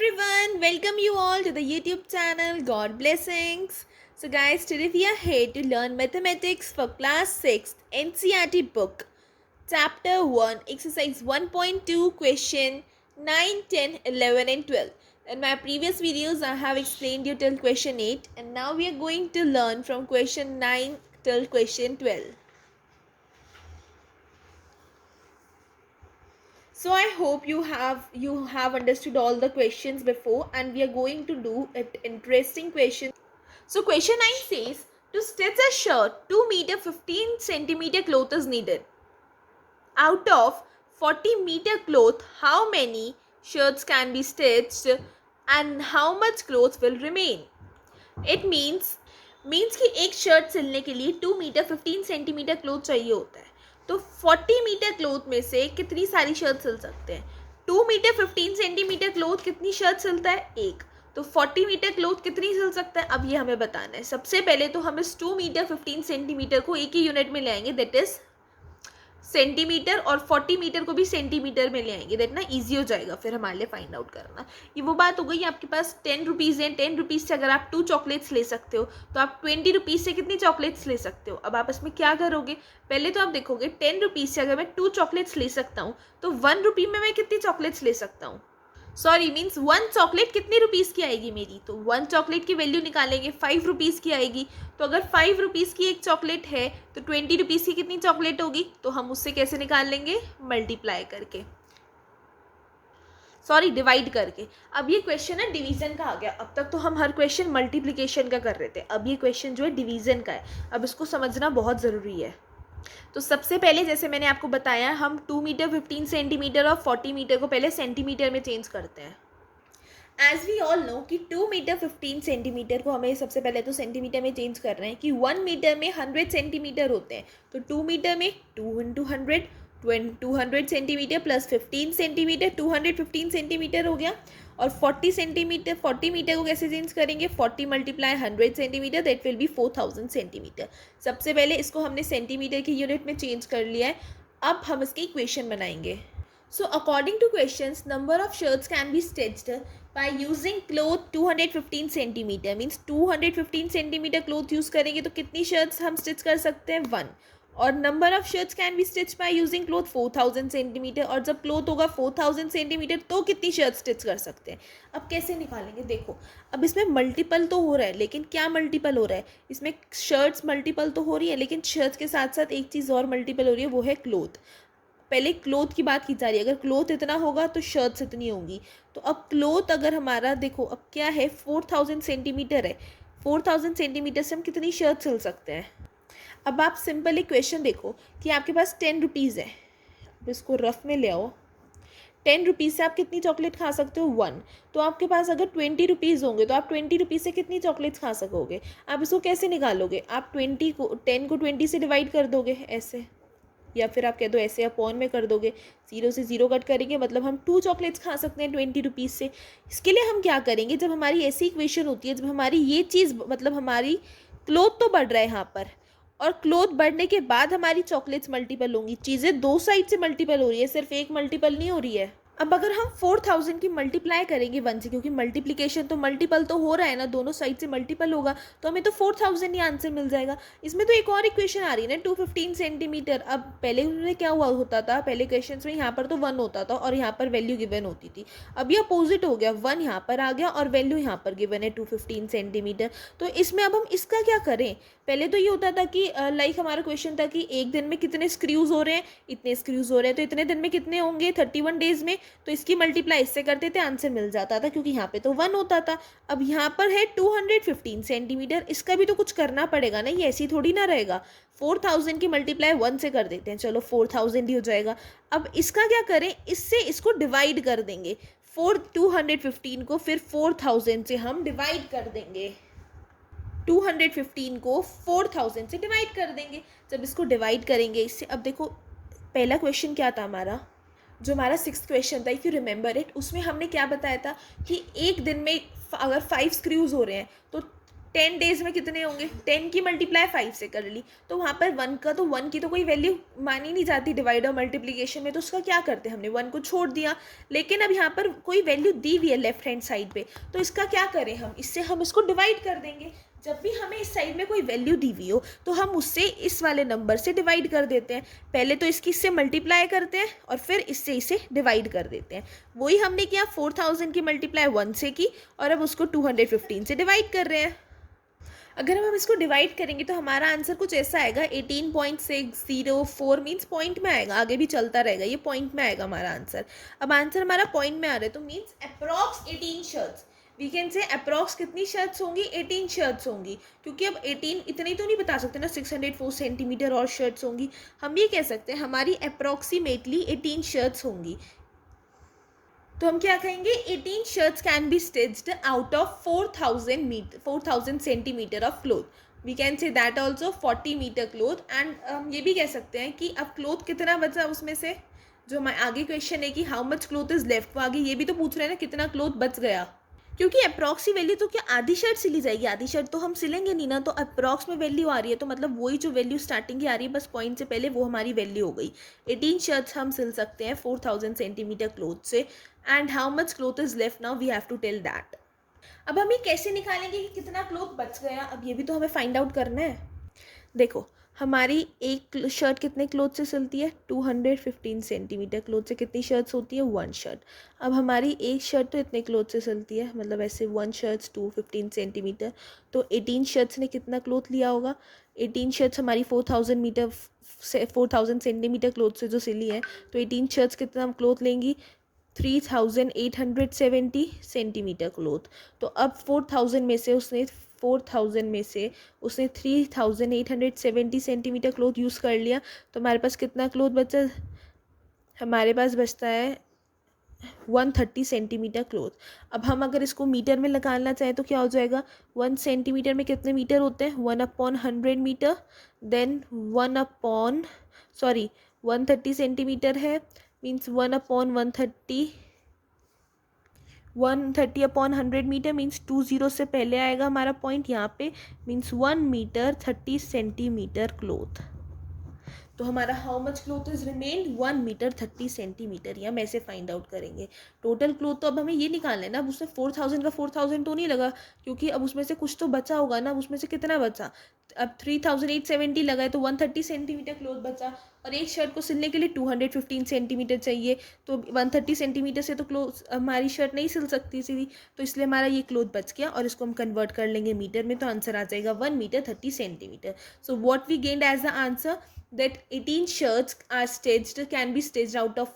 everyone, welcome you all to the YouTube channel God Blessings. So guys, today we are here to learn mathematics for class 6 NCERT book. Chapter 1, exercise 1.2, question 9, 10, 11 and 12. In my previous videos, I have explained you till question 8 and now we are going to learn from question 9 till question 12. So I hope you have understood all the questions before, and we are going to do it interesting questions. So question 9 says, to stitch a shirt 2 meter 15 centimeter cloth is needed. Out of 40 meter cloth, how many shirts can be stitched and how much cloth will remain? It means कि एक shirt सिलने के लिए 2 metre 15 centimetre cloth चाहिए होता है. तो 40 metre cloth में से कितनी सारी शर्ट सिल सकते हैं? 2 मीटर 15 सेंटीमीटर क्लोथ कितनी शर्ट सिलता है? एक. तो 40 मीटर क्लोथ कितनी सिल सकता है? अब ये हमें बताना है. सबसे पहले तो हम इस 2 मीटर 15 सेंटीमीटर को एक ही यूनिट में ले आएंगे, दैट इज सेंटीमीटर, और 40 मीटर को भी सेंटीमीटर में ले आएंगे. दैट ना ईजी हो जाएगा फिर हमारे लिए फाइंड आउट करना. ये वो बात हो गई, आपके पास 10 रुपीज़ हैं. 10 रुपीज़ से अगर आप 2 चॉकलेट्स ले सकते हो तो आप 20 रुपीज़ से कितनी चॉकलेट्स ले सकते हो? अब आप इसमें क्या करोगे? पहले तो आप देखोगे 10 रुपीज़ से अगर मैं 2 चॉकलेट्स ले सकता हूँ तो 1 रुपये में मैं कितनी चॉकलेट्स ले सकता हूँ? सॉरी, मीन्स 1 चॉकलेट कितनी रुपीज़ की आएगी मेरी? तो 1 चॉकलेट की वैल्यू निकालेंगे, 5 रुपीज़ की आएगी. तो अगर 5 रुपीज़ की एक चॉकलेट है तो 20 रुपीज़ की कितनी चॉकलेट होगी? तो हम उससे कैसे निकाल लेंगे? मल्टीप्लाई करके, सॉरी डिवाइड करके. अब ये क्वेश्चन है डिवीजन का आ गया. अब तक तो हम हर क्वेश्चन मल्टीप्लिकेशन का कर रहे थे, अब ये क्वेश्चन जो है डिवीजन का है. अब इसको समझना बहुत ज़रूरी है. तो सबसे पहले जैसे मैंने आपको बताया, हम 2 मीटर 15 सेंटीमीटर और 40 मीटर को पहले सेंटीमीटर में चेंज करते हैं. एज वी ऑल नो कि 2 मीटर 15 सेंटीमीटर को हमें सबसे पहले तो सेंटीमीटर में चेंज कर रहे हैं कि 1 मीटर में 100 सेंटीमीटर होते हैं. तो 2 मीटर में 2 into 100, 200 centimetre plus 15 centimetre, 215 centimetre हो गया. और 40 सेंटीमीटर, 40 मीटर को कैसे चेंज करेंगे? 40 multiply 100 centimetre, that will be 4000 centimetre. सबसे पहले इसको हमने सेंटीमीटर की यूनिट में चेंज कर लिया है. अब हम इसकी इक्वेशन बनाएंगे. So according two questions, number of shirts can be stitched by using cloth 215 centimetre. Means 215 centimetre cloth use करेंगे तो कितनी शर्ट्स हम स्टिच कर सकते हैं? 1. और number of shirts can B stitch by using cloth 4000 centimetre. और जब क्लोथ होगा 4000 सेंटीमीटर तो कितनी शर्ट स्टिच कर सकते हैं? अब कैसे निकालेंगे? देखो, अब इसमें मल्टीपल तो हो रहा है, लेकिन क्या मल्टीपल हो रहा है? इसमें शर्ट्स मल्टीपल तो हो रही है, लेकिन शर्ट्स के साथ साथ एक चीज़ और मल्टीपल हो रही है, वो है क्लोथ. पहले क्लोथ की बात की जा रही है. अगर क्लोथ इतना होगा तो शर्ट्स इतनी होंगी. तो अब क्लोथ अगर हमारा, देखो अब क्या है, 4000 सेंटीमीटर है. 4000 सेंटीमीटर से हम कितनी शर्ट सिल सकते हैं? अब आप सिंपल एक क्वेश्चन देखो कि आपके पास 10 रुपीज़ है. अब इसको रफ में ले आओ. 10 रुपीज़ से आप कितनी चॉकलेट खा सकते हो? 1. तो आपके पास अगर 20 रुपीज़ होंगे तो आप 20 रुपीज़ से कितनी चॉकलेट्स खा सकोगे? आप इसको कैसे निकालोगे? आप 10 को 20 से डिवाइड कर दोगे ऐसे, या फिर आप कह दो ऐसे अपॉन में कर दोगे. 0 से 0 कट करेंगे, मतलब हम 2 चॉकलेट्स खा सकते हैं 20 रुपीज़ से. इसके लिए हम क्या करेंगे? जब हमारी ऐसी इक्वेशन होती है, जब हमारी ये चीज़, मतलब हमारी क्लोथ तो बढ़ रहा है यहाँ पर, और क्लोथ बढ़ने के बाद हमारी चॉकलेट्स मल्टीपल होंगी. चीज़ें दो साइड से मल्टीपल हो रही है, सिर्फ एक मल्टीपल नहीं हो रही है. अब अगर हम 4000 की मल्टीप्लाई करेंगे 1 से, क्योंकि मल्टीप्लिकेशन तो मल्टीपल तो हो रहा है ना, दोनों साइड से मल्टीपल होगा, तो हमें तो 4000 ही आंसर मिल जाएगा. इसमें तो एक और इक्वेशन आ रही है ना, 215 सेंटीमीटर. अब पहले उन्होंने क्या हुआ होता था, पहले क्वेश्चन में यहाँ पर तो 1 होता था और यहाँ पर वैल्यू गिवन होती थी. अब ये अपोजिट हो गया, 1 यहाँ पर आ गया और वैल्यू यहाँ पर गिवन है 215 सेंटीमीटर. तो इसमें अब हम इसका क्या करें? पहले तो ये होता था कि लाइक हमारा क्वेश्चन था कि एक दिन में कितने स्क्रूज हो रहे हैं, इतने स्क्रूज हो रहे हैं, तो इतने दिन में कितने होंगे? 31 डेज में. तो इसकी मल्टीप्लाई इससे करते थे, आंसर मिल जाता था, क्योंकि यहाँ पे तो 1 होता था. अब यहाँ पर है 215 सेंटीमीटर. इसका भी तो कुछ करना पड़ेगा ना, ये ऐसी थोड़ी ना रहेगा. 4000 की मल्टीप्लाई 1 से कर देते हैं, चलो 4000 ही हो जाएगा. अब इसका क्या करें? इससे इसको डिवाइड कर देंगे. 215 को फिर 4000 से हम डिवाइड कर देंगे. 215 को 4000 से डिवाइड कर देंगे. जब इसको डिवाइड करेंगे इससे, अब देखो पहला क्वेश्चन क्या था हमारा, जो हमारा 6th क्वेश्चन था, इफ़ यू रिमेंबर इट, उसमें हमने क्या बताया था कि एक दिन में अगर 5 स्क्रूज हो रहे हैं तो 10 डेज में कितने होंगे, 10 की मल्टीप्लाई 5 से कर ली, तो वहाँ पर 1 का तो 1 की तो कोई वैल्यू मानी नहीं जाती डिवाइड और मल्टीप्लिकेशन में, तो उसका क्या करते हैं, हमने 1 को छोड़ दिया। लेकिन अब यहाँ पर कोई वैल्यू दी हुई है लेफ्ट हैंड साइड पे, तो इसका क्या करें हम, इससे हम इसको डिवाइड कर देंगे। जब भी हमें इस साइड में कोई वैल्यू दी हुई हो तो हम उससे इस वाले नंबर से डिवाइड कर देते हैं। पहले तो इसकी इससे मल्टीप्लाई करते हैं और फिर इससे इसे डिवाइड कर देते हैं। वही हमने किया, 4000 की मल्टीप्लाई 1 से की और अब उसको 215 से डिवाइड कर रहे हैं। अगर हम इसको डिवाइड करेंगे तो हमारा आंसर कुछ ऐसा आएगा, 18.604 मीन्स पॉइंट में आएगा, आगे भी चलता रहेगा, ये पॉइंट में आएगा हमारा आंसर। अब आंसर हमारा पॉइंट में आ रहा है तो means approx 18 shirts, we can say approx कितनी शर्ट्स होंगी, 18 शर्ट्स होंगी, क्योंकि अब 18 इतनी तो नहीं बता सकते ना, 604 सेंटीमीटर और शर्ट्स होंगी। हम ये कह सकते हैं हमारी अप्रॉक्सीमेटली 18 शर्ट्स होंगी। तो हम क्या कहेंगे, 18 shirts can be stitched out of 4000 centimetre of cloth. We can say that also 40 metre cloth. And हम ये भी कह सकते हैं कि अब क्लोथ कितना बचा उसमें से, जो हमारे आगे क्वेश्चन है कि how much cloth is left, तो आगे ये भी तो पूछ रहे हैं ना कितना क्लोथ बच गया, क्योंकि अप्रॉक्सी वैल्यू तो क्या आधी शर्ट सिली जाएगी, आधी शर्ट तो हम सिलेंगे नहीं ना, तो अप्रॉक्स में वैल्यू आ रही है तो मतलब वही जो वैल्यू स्टार्टिंग की आ रही है बस पॉइंट से पहले, वो हमारी वैल्यू हो गई। 18 शर्ट्स हम सिल सकते हैं 4000 सेंटीमीटर क्लोथ से। And how much cloth is left now, we have to tell that. अब हम ये कैसे निकालेंगे कि कितना क्लोथ बच गया, अब ये भी तो हमें फाइंड आउट करना है। देखो हमारी एक शर्ट कितने क्लोथ से सिलती है, 215 सेंटीमीटर क्लोथ से कितनी शर्ट्स होती है, 1 शर्ट। अब हमारी एक शर्ट तो इतने क्लोथ से सिलती है, मतलब ऐसे 1 शर्ट्स 215 सेंटीमीटर, तो 18 शर्ट्स ने कितना क्लोथ लिया होगा, 18 शर्ट्स हमारी 4000 सेंटीमीटर क्लोथ से जो सिली है, तो 18 शर्ट्स कितना क्लोथ लेंगी, 3870 सेंटीमीटर क्लोथ। तो अब 4000 में से उसने 3870 सेंटीमीटर क्लोथ यूज़ कर लिया, तो हमारे पास कितना क्लोथ बचा, हमारे पास बचता है 130 सेंटीमीटर क्लोथ। अब हम अगर इसको मीटर में निकालना चाहें तो क्या हो जाएगा, 1 सेंटीमीटर में कितने मीटर होते हैं, 1/100 मीटर, देन 130 सेंटीमीटर है मीन्स 1/130 मीटर मीन्स 20 से पहले आएगा हमारा पॉइंट यहाँ पे, मीन्स 1 मीटर 30 सेंटीमीटर क्लोथ। तो हमारा how much cloth is remained, 1 metre 30 centimetre, ये हम ऐसे फाइंड आउट करेंगे। टोटल क्लोथ तो अब हमें ये निकालना है ना, अब उसमें 4000 का 4000 तो नहीं लगा, क्योंकि अब उसमें से कुछ तो बचा होगा ना, अब उसमें से कितना बचा, अब 3870 लगा है तो 130 सेंटीमीटर क्लोथ बचा, और एक शर्ट को सिलने के लिए 215 सेंटीमीटर चाहिए, तो 130 सेंटीमीटर से तो क्लोथ हमारी शर्ट नहीं सिल सकती सीधी, तो इसलिए हमारा ये क्लोथ बच गया, और इसको हम कन्वर्ट कर लेंगे मीटर में, तो आंसर आ जाएगा 1 metre 30 centimetre. So what we gained as the answer, that 18 shirts can be stitched out of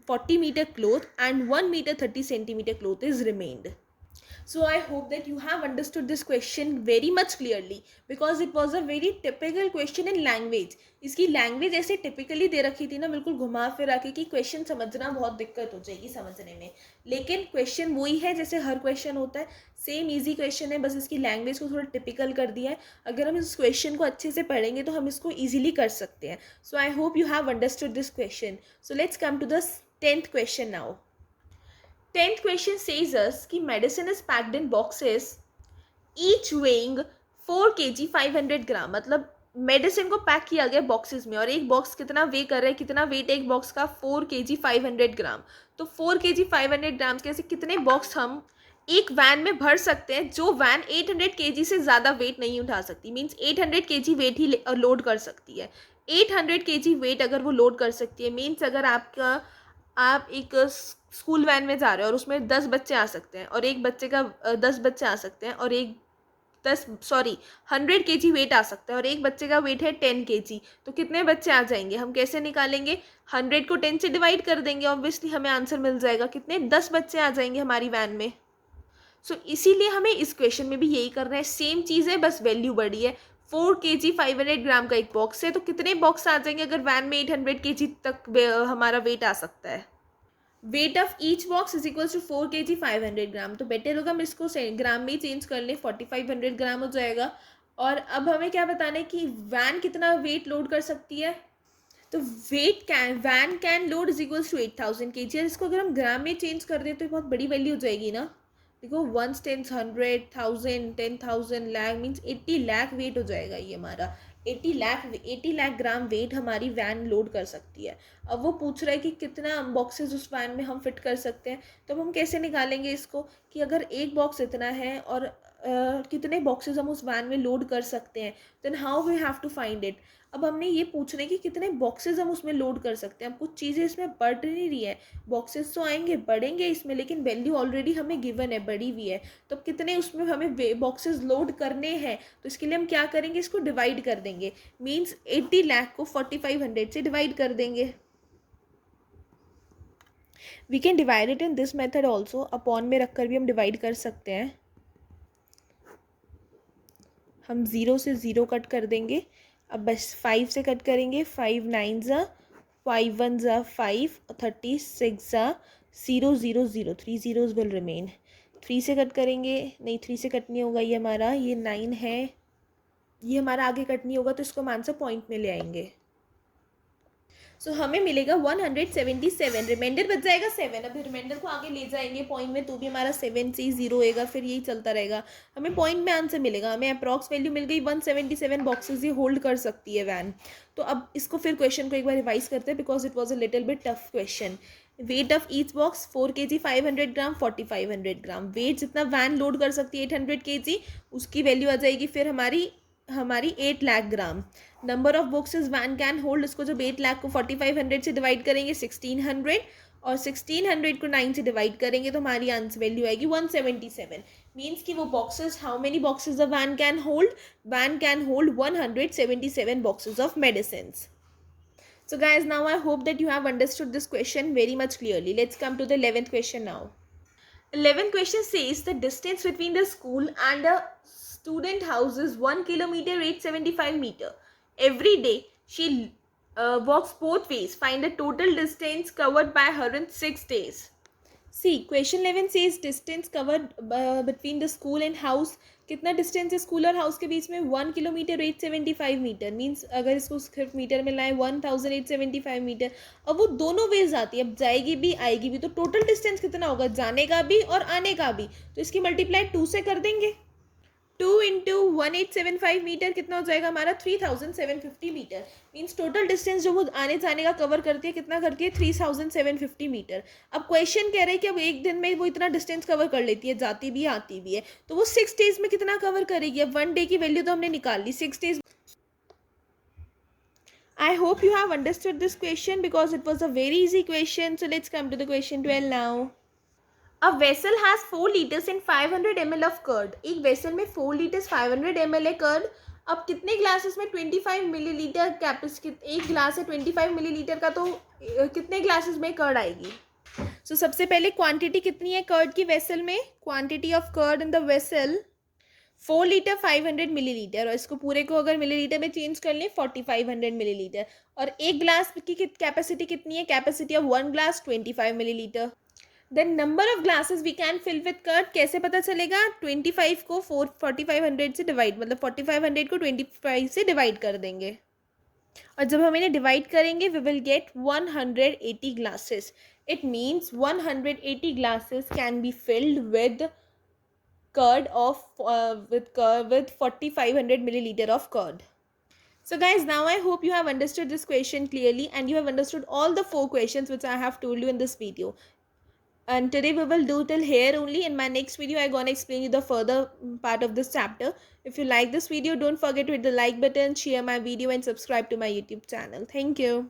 40 meter cloth and 1 meter 30 centimeter cloth is remained. So I hope that you have understood this question very much clearly, because it was a very typical question in language. इसकी language ऐसे typically दे रखी थी ना, बिल्कुल घुमा फिरा के, कि क्वेश्चन समझना बहुत दिक्कत हो जाएगी समझने में, लेकिन क्वेश्चन वही है जैसे हर क्वेश्चन होता है, सेम इजी क्वेश्चन है, बस इसकी लैंग्वेज को थोड़ा टिपिकल कर दिया है। अगर हम इस क्वेश्चन को अच्छे से पढ़ेंगे तो हम इसको ईजिली कर सकते हैं। So I hope you have understood this question. So let's come to the 10th question now. 10th question says us कि medicine is packed in boxes each weighing 4 kg 500 ग्राम, मतलब मेडिसिन को पैक किया गया boxes में, और एक box कितना वे कर रहा है, कितना वेट एक बॉक्स का, 4 kg 500 ग्राम। तो 4 kg 500 ग्राम के ऐसे कितने बॉक्स हम एक वैन में भर सकते हैं, जो वैन 800 kg से ज़्यादा वेट नहीं उठा सकती, मीन्स 800 kg वेट ही लोड कर सकती है। 800 kg वेट अगर वो लोड कर सकती है, मीन्स अगर आप एक स्कूल वैन में जा रहे हो और उसमें 10 बच्चे आ सकते हैं, और एक बच्चे का 10 बच्चे आ सकते हैं, और 100 kg वेट आ सकता है, और एक बच्चे का वेट है 10 kg, तो कितने बच्चे आ जाएंगे, हम कैसे निकालेंगे, 100 को 10 से डिवाइड कर देंगे, ऑब्वियसली हमें आंसर मिल जाएगा, कितने, 10 बच्चे आ जाएंगे हमारी वैन में। सो इसीलिए हमें इस क्वेश्चन में भी यही करना है, सेम चीज़ है, बस वैल्यू बड़ी है। 4 kg 500 ग्राम का एक बॉक्स है, तो कितने बॉक्स आ जाएंगे अगर वैन में 800 kg तक हमारा वेट आ सकता है। Weight of each box is equal to 4 kg 500 gram, तो बेटर होगा हम इसको ग्राम में ही चेंज कर लें, 4500 ग्राम हो जाएगा। और अब हमें क्या बताना है कि वैन कितना वेट लोड कर सकती है, तो van can load is equals to 8000 kg, इसको अगर हम ग्राम में चेंज कर दें तो बहुत बड़ी वैल्यू हो जाएगी ना, देखो 1 10 100 1000 10,000 लाख मीन्स 80 लाख वेट हो जाएगा ये हमारा। 80 लाख ग्राम वेट हमारी वैन लोड कर सकती है। अब वो पूछ रहा है कि कितना बॉक्सेस उस वैन में हम फिट कर सकते हैं। तो अब हम कैसे निकालेंगे इसको कि अगर एक बॉक्स इतना है और कितने बॉक्सेस हम उस वैन में लोड कर सकते हैं, then how we have to find it. अब हमने ये पूछना है कि कितने बॉक्सेस हम उसमें लोड कर सकते हैं। अब कुछ चीज़ें इसमें बढ़ नहीं रही है, बॉक्सेस तो आएंगे बढ़ेंगे इसमें, लेकिन वैल्यू ऑलरेडी हमें गिवन है, बड़ी हुई है। तो अब कितने उसमें हमें बॉक्सेस लोड करने हैं, तो इसके लिए हम क्या करेंगे, इसको डिवाइड कर देंगे। मीन्स 80 लाख को 4500 से डिवाइड कर देंगे। We can divide it in this method also, upon में रखकर भी हम डिवाइड कर सकते हैं। हम 0 से 0 कट कर देंगे। अब बस 5 से कट करेंगे। 5 9 ज़ा, 5 1 ज़ा 5, 36 ज़ा 0 0 0, 3 zeros विल रिमेन। 3 से कट करेंगे, नहीं 3 से कट नहीं होगा ये हमारा, ये 9 है, ये हमारा आगे कट नहीं होगा, तो इसको हम आंसर पॉइंट में ले आएंगे। सो हमें मिलेगा 177, रिमाइंडर बच जाएगा 7। अभी रिमाइंडर को आगे ले जाएंगे पॉइंट में, तो भी हमारा 7 से 0 होएगा, फिर यही चलता रहेगा। हमें पॉइंट में आंसर मिलेगा। हमें अप्रॉक्स वैल्यू मिल गई 177 बॉक्सेस ये होल्ड कर सकती है वैन। तो अब इसको फिर क्वेश्चन को एक बार रिवाइज करते हैं, because it was a little bit tough question. Weight of each box 4 kg 500 gram 4500 gram. Weight जितना वैन लोड कर सकती है 800 kg, उसकी वैल्यू आ जाएगी फिर हमारी 8 lakh gram. Number of boxes van can hold, इसको जब 8 लाख को 4500 से डिवाइड करेंगे 1600, और 1600 को 9 से डिवाइड करेंगे तो हमारी आंसर वैल्यू आएगी 177। मीन्स कि वो boxes, how many boxes the van can hold, van can hold 177 boxes of medicine. So guys, now I hope that you have understood this question very much clearly. Let's come to the 11th question now. 11th question says the distance between the school and a student house is 1 kilometer 875 meter. Every day she walks both ways. Find the total distance covered by her in 6 days. See, question 11 says distance covered between the school and house. कितना distance है school और house के बीच में, 1 kilometre 875 metre. Means अगर इसको सिर्फ metre में लाएं 1875 मीटर। अब वो दोनों वेज आती है, अब जाएगी भी आएगी भी, तो टोटल डिस्टेंस कितना होगा, जाने का भी और आने का भी, तो इसकी मल्टीप्लाई 2 से कर देंगे। 2 इंटू 1875 मीटर कितना हो जाएगा हमारा, 3750 मीटर। मीन्स टोटल डिस्टेंस जो वो आने जाने का कवर करती है कितना करती है, 3750 मीटर। अब क्वेश्चन कह रहे हैं कि अब एक दिन में वो इतना डिस्टेंस कवर कर लेती है, जाती भी आती भी है, तो वो 6 डेज में कितना कवर करेगी। अब 1 डे की वैल्यू तो हमने निकाल ली, 6 days. I hope you have understood this question because it was a very easy question. So let's come to the question 12 now. A vessel has 4 liters and 500 ml of curd. एक vessel में 4 liters 500 ml है curd. अब कितने glasses में 25 millilitre capacity, एक glass है 25 millilitre का, तो कितने ग्लासेस में कर्ड आएगी। सो सबसे पहले क्वांटिटी कितनी है कर्ड की वेसल में, quantity of curd in the vessel 4 litre 500 millilitre, और इसको पूरे को अगर मिलीलीटर में चेंज कर लें 4500 मिलीलीटर। और एक ग्लास की कैपेसिटी कितनी है, capacity of 1 glass 25 millilitre. Then number of glasses we can fill with curd, कैसे पता चलेगा, 25 को 4500 से डिवाइड, मतलब 4500 को 25 से डिवाइड कर देंगे, और जब हम इन्हें डिवाइड करेंगे we will get 180 glasses. It means 180 glasses can be filled with curd of with 4500 milliliter of curd. So guys, now I hope you have understood this question clearly and you have understood all the 4 questions which I have told you in this video. And today we will do till here only. In my next video I gonna explain you the further part of this chapter. If you like this video, don't forget to hit the like button, share my video and subscribe to my YouTube channel. Thank you.